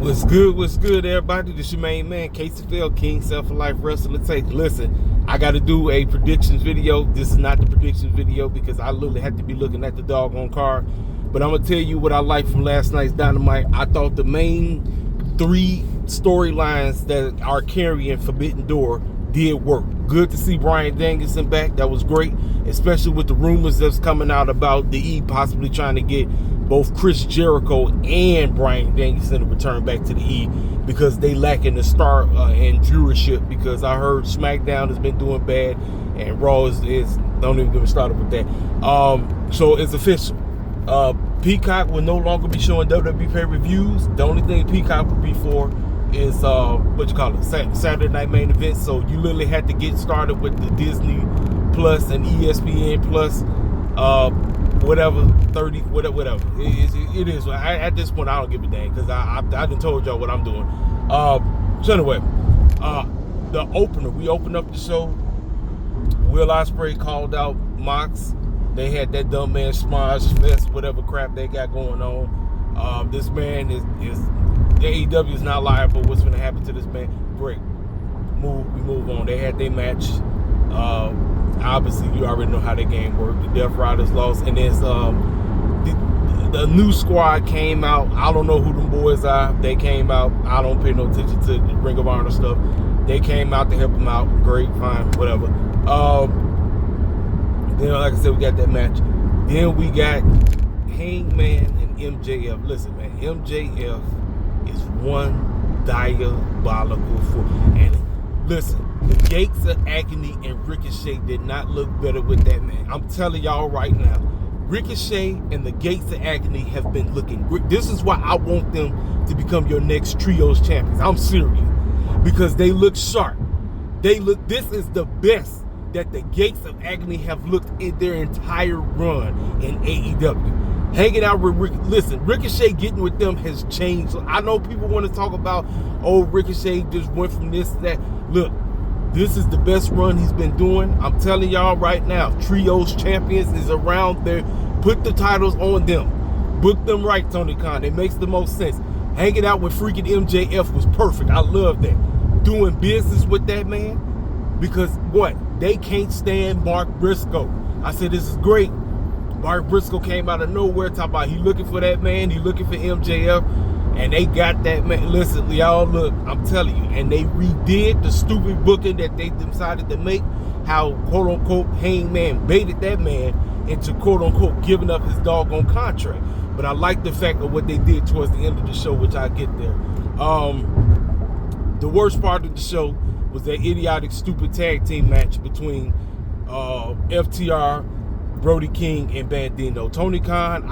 What's good, everybody? This your main man, KCFL, King Self for Life Wrestling. Listen, I got to do a predictions video. This is not the predictions video because I literally had to be looking at the doggone card. But I'm going to tell you what I liked from last night's Dynamite. I thought the main three storylines that are carrying Forbidden Door did work. Good to see Bryan Danielson back. That was great, especially with the rumors that's coming out about the E possibly trying to get both Chris Jericho and Bryan Danielson to return back to the E because they lacking the star and viewership, because I heard SmackDown has been doing bad and Raw is don't even get me started with that. So it's official. Peacock will no longer be showing WWE pay-per-views. The only thing Peacock will be for is Saturday Night Main Event. So you literally had to get started with the Disney Plus and ESPN Plus, whatever. It is. At this point, I don't give a dang because I done told y'all what I'm doing. So anyway, the opener, we opened up the show. Will Ospreay called out Mox. They had that dumb man Smosh Fest, whatever crap they got going on. This man is AEW is not liable. What's going to happen to this man? Great. We move on. They had their match. Obviously, you already know how the game worked. The Death Riders lost, and there's the new squad came out. I don't know who them boys are. They came out. I don't pay no attention to the Ring of Honor stuff. They came out to help them out. Great, fine, whatever. Then, like I said, we got that match. Then we got Hangman and MJF. Listen, man, MJF is one diabolical fool. And listen, the Gates of Agony and Ricochet did not look better with that man. I'm telling y'all right now, Ricochet and the Gates of Agony have been looking great. This is why I want them to become your next trios champions. I'm serious. Because they look sharp. This is the best that the Gates of Agony have looked in their entire run in AEW. Hanging out with Ricochet getting with them has changed. I know people want to talk about, Ricochet just went from this to that. Look, this is the best run he's been doing. I'm telling y'all right now, Trios Champions is around there. Put the titles on them. Book them right, Tony Khan. It makes the most sense. Hanging out with freaking MJF was perfect. I love that. Doing business with that man, because what? They can't stand Mark Briscoe. I said, this is great. Mark Briscoe came out of nowhere talking about he looking for that man, he looking for MJF, and they got that man. Listen, y'all, look, I'm telling you, and they redid the stupid booking that they decided to make, how quote-unquote Hangman baited that man into quote-unquote giving up his doggone contract. But I like the fact of what they did towards the end of the show, which I get there. The worst part of the show was that idiotic, stupid tag team match between FTR, Brody King, and Bandito. Tony Khan,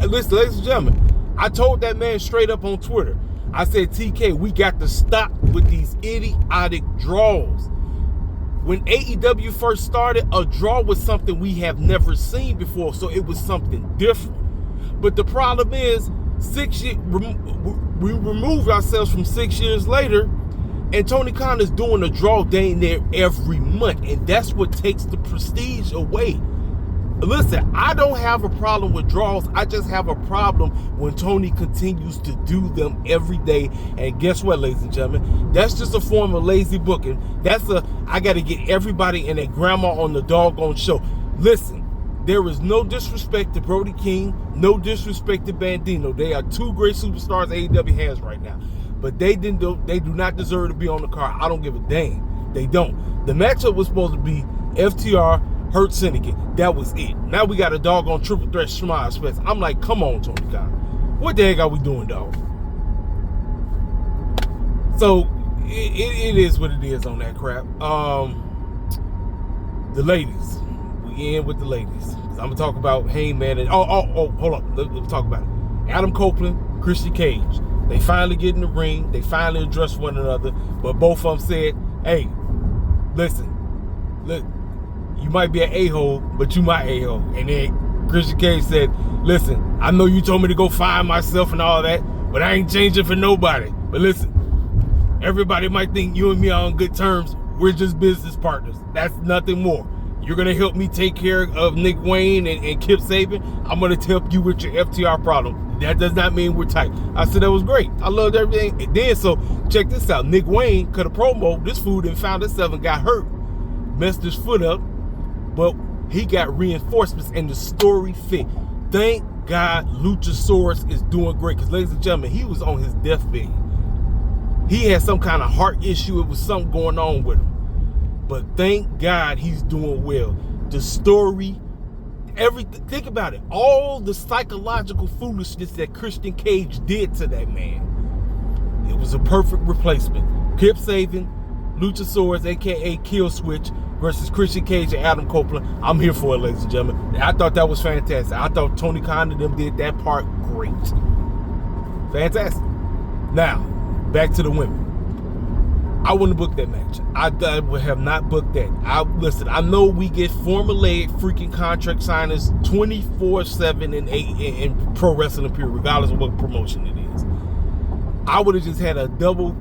listen, ladies and gentlemen, I told that man straight up on Twitter. I said, TK, we got to stop with these idiotic draws. When AEW first started, a draw was something we have never seen before, so it was something different. But the problem is, we removed ourselves from 6 years later, and Tony Khan is doing a draw dang near every month, and that's what takes the prestige away. Listen, I don't have a problem with draws. I just have a problem when Tony continues to do them every day. And guess what, ladies and gentlemen? That's just a form of lazy booking. I got to get everybody and their grandma on the doggone show. Listen, there is no disrespect to Brody King, no disrespect to Bandito. They are two great superstars AEW has right now. But they do not deserve to be on the card. I don't give a dang. They don't. The matchup was supposed to be FTR, Hurt Syndicate. That was it. Now we got a doggone triple threat Smash Fest. I'm like, come on, Tony Khan. What the heck are we doing, dog? So it is what it is on that crap. The ladies. We in with the ladies. I'm gonna talk about Hangman and hold on. Let's talk about it. Adam Copeland, Christian Cage. They finally get in the ring. They finally address one another. But both of them said, hey, listen, look, you might be an a-hole, but you my a-hole. And then Christian Cage said, listen, I know you told me to go find myself and all that, but I ain't changing for nobody. But listen, everybody might think you and me are on good terms. We're just business partners. That's nothing more. You're going to help me take care of Nick Wayne and Kip Sabian. I'm going to help you with your FTR problem. that does not mean we're tight. I said that was great. I loved everything. And then, so check this out. Nick Wayne cut a promo. This fool didn't found himself and got hurt. Messed his foot up. But he got reinforcements and the story fit. Thank God Luchasaurus is doing great. Because, ladies and gentlemen, he was on his deathbed. He had some kind of heart issue. It was something going on with him. But thank God he's doing well. The story, everything. Think about it. All the psychological foolishness that Christian Cage did to that man. It was a perfect replacement. Kip Sabian, Luchasaurus, a.k.a. Kill Switch, versus Christian Cage and Adam Copeland. I'm here for it, ladies and gentlemen. I thought that was fantastic. I thought Tony Khan and them did that part great. Fantastic. Now, back to the women. I wouldn't book that match. I would have not booked that. Listen, I know we get formulaic freaking contract signings 24/7 in pro wrestling period, regardless of what promotion it is. I would have just had a double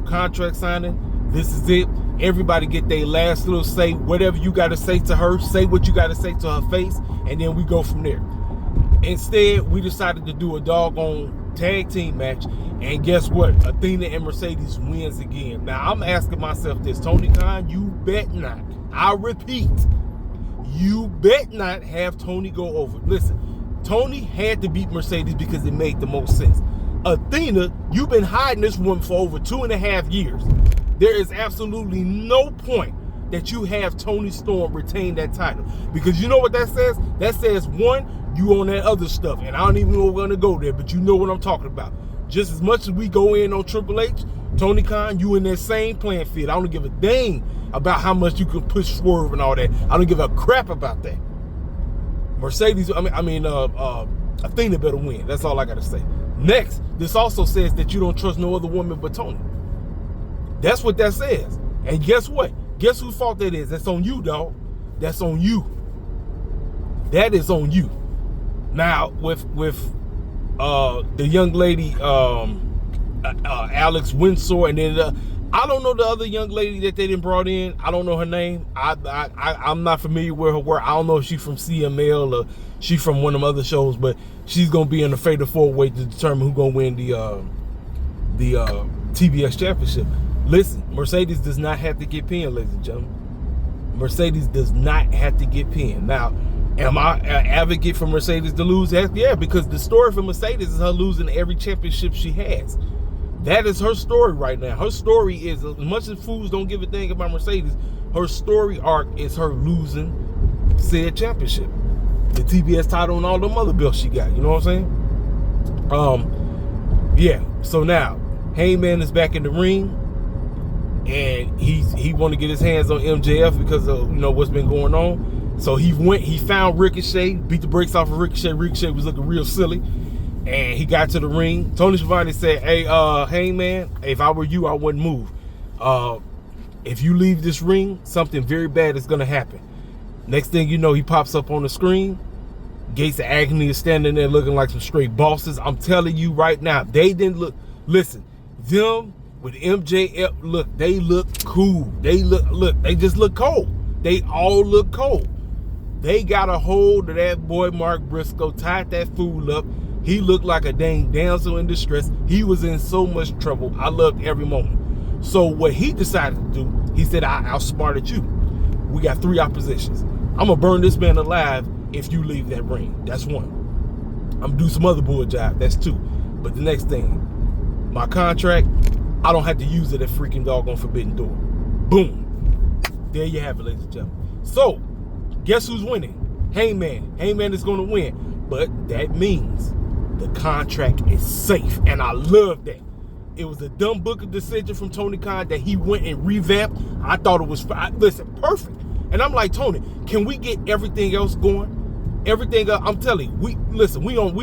contract signing. This is it. Everybody get their last little say. Whatever you got to say to her, say what you got to say to her face, and then we go from there. Instead, we decided to do a doggone tag team match, and guess what? Athena and Mercedes wins again. Now, I'm asking myself this. Tony Khan, you bet not. I repeat, you bet not have Tony go over. Listen, Tony had to beat Mercedes because it made the most sense. Athena, you've been hiding this woman for over 2.5 years. There is absolutely no point that you have Tony Storm retain that title. Because you know what that says? That says, one, you on that other stuff. And I don't even know we're going to go there, but you know what I'm talking about. Just as much as we go in on Triple H, Tony Khan, you in that same playing field. I don't give a dang about how much you can push Swerve and all that. I don't give a crap about that. Mercedes, Athena better win. That's all I got to say. Next, this also says that you don't trust no other woman but Tony. That's what that says. And guess what? Guess whose fault that is? That's on you, dog. That's on you. That is on you. Now, with the young lady, Alex Windsor, and then I don't know the other young lady that they didn't brought in. I don't know her name. I'm not familiar with her work. I don't know if she's from CML or she's from one of them other shows, but she's gonna be in the Fatal 4-Way to determine who's gonna win the TBS Championship. Listen, Mercedes does not have to get pinned, ladies and gentlemen. Mercedes does not have to get pinned. Now, am I an advocate for Mercedes to lose? Yeah, because the story for Mercedes is her losing every championship she has. That is her story right now. Her story is, as much as fools don't give a thing about Mercedes, her story arc is her losing said championship. The TBS title and all them other belts she got. You know what I'm saying? Yeah. So now, Heyman is back in the ring. And he want to get his hands on MJF because of what's been going on. So he found Ricochet, beat the brakes off of Ricochet. Ricochet was looking real silly, and he got to the ring. Tony Schiavone said, "Hey man, if I were you, I wouldn't move. If you leave this ring, something very bad is gonna happen." Next thing you know, he pops up on the screen. Gates of Agony is standing there looking like some straight bosses. I'm telling you right now, they didn't look. Listen, them. With MJF, look, they look cool. They just look cold. They all look cold. They got a hold of that boy Mark Briscoe, tied that fool up. He looked like a dang damsel in distress. He was in so much trouble. I loved every moment. So what he decided to do, he said, I outsmarted you. We got 3 oppositions. I'm going to burn this man alive if you leave that ring. That's 1. I'm going to do some other bull job. That's 2. But the next thing, my contract, I don't have to use it at freaking doggone Forbidden Door. Boom. There you have it, ladies and gentlemen. So, guess who's winning? Heyman. Heyman is going to win. But that means the contract is safe. And I love that. It was a dumb booking decision from Tony Khan that he went and revamped. I thought it was, listen, perfect. And I'm like, Tony, can we get everything else going? Everything else, I'm telling you, we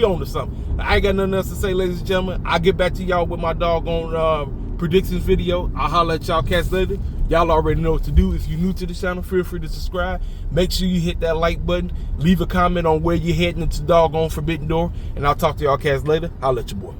on to something. I ain't got nothing else to say, ladies and gentlemen. I'll get back to y'all with my doggone predictions video. I'll holler at y'all cats later. Y'all already know what to do. If you're new to the channel, feel free to subscribe. Make sure you hit that like button. Leave a comment on where you're heading into doggone Forbidden Door. And I'll talk to y'all cats later. Holla at your boy.